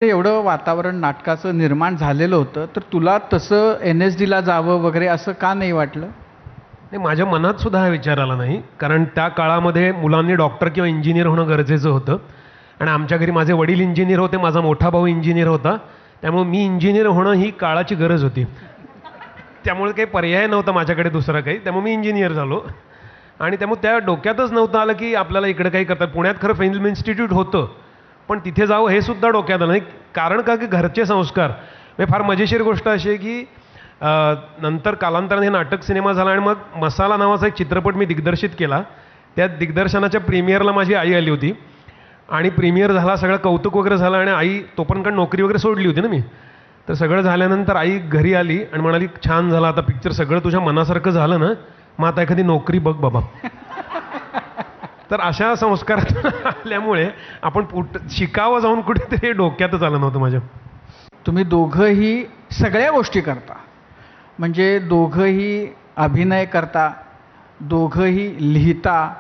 एवढं वातावरण नाटकाचं निर्माण झालेलं होतं, तर तुला तसं NSDला जावं वगैरे असं का नाही वाटलं? नाही, माझ्या मनात सुद्धा हा विचार आला नाही. कारण त्या काळामध्ये मुलांनी डॉक्टर किंवा इंजिनियर होणं गरजेचं होतं. आणि आमच्या घरी माझे वडील इंजिनियर होते, माझा मोठा भाऊ इंजिनियर होता. त्यामुळे मी इंजिनियर होणं ही काळाची गरज होती. त्यामुळे काही पर्याय नव्हता माझ्याकडे दुसरा काही. त्यामुळे मी इंजिनियर झालो. आणि त्यामुळे त्या डोक्यातच नव्हतं आलं की आपल्याला इकडे काही करतात. पुण्यात खरं फिल्म इन्स्टिट्यूट होतं, पण तिथे जावं हे सुद्धा डोक्यात आलं नाही. कारण का की घरचे संस्कार. म्हणजे फार मजेशीर गोष्ट अशी आहे की नंतर कालांतराने हे नाटक सिनेमा झाला आणि मग मसाला नावाचा एक चित्रपट मी दिग्दर्शित केला. त्या दिग्दर्शनाच्या प्रीमियरला माझी आई आली होती आणि प्रीमियर झाला, सगळं कौतुक वगैरे झालं आणि आई तोपर्यंत नोकरी वगैरे सोडली होती ना मी. तर सगळं झाल्यानंतर आई घरी आली आणि म्हणाली, छान झाला आता पिक्चर, सगळं तुझ्या मनासारखं झालं ना, मग आता एखादी नोकरी बघ बाबा. तर अशा संस्कारात आल्यामुळे आपण शिकावं जाऊन कुठेतरी डोक्यातच आलं नव्हतं माझ्या. तुम्ही दोघंही सगळ्या गोष्टी करता, म्हणजे दोघंही अभिनय करता, दोघंही लिहिता,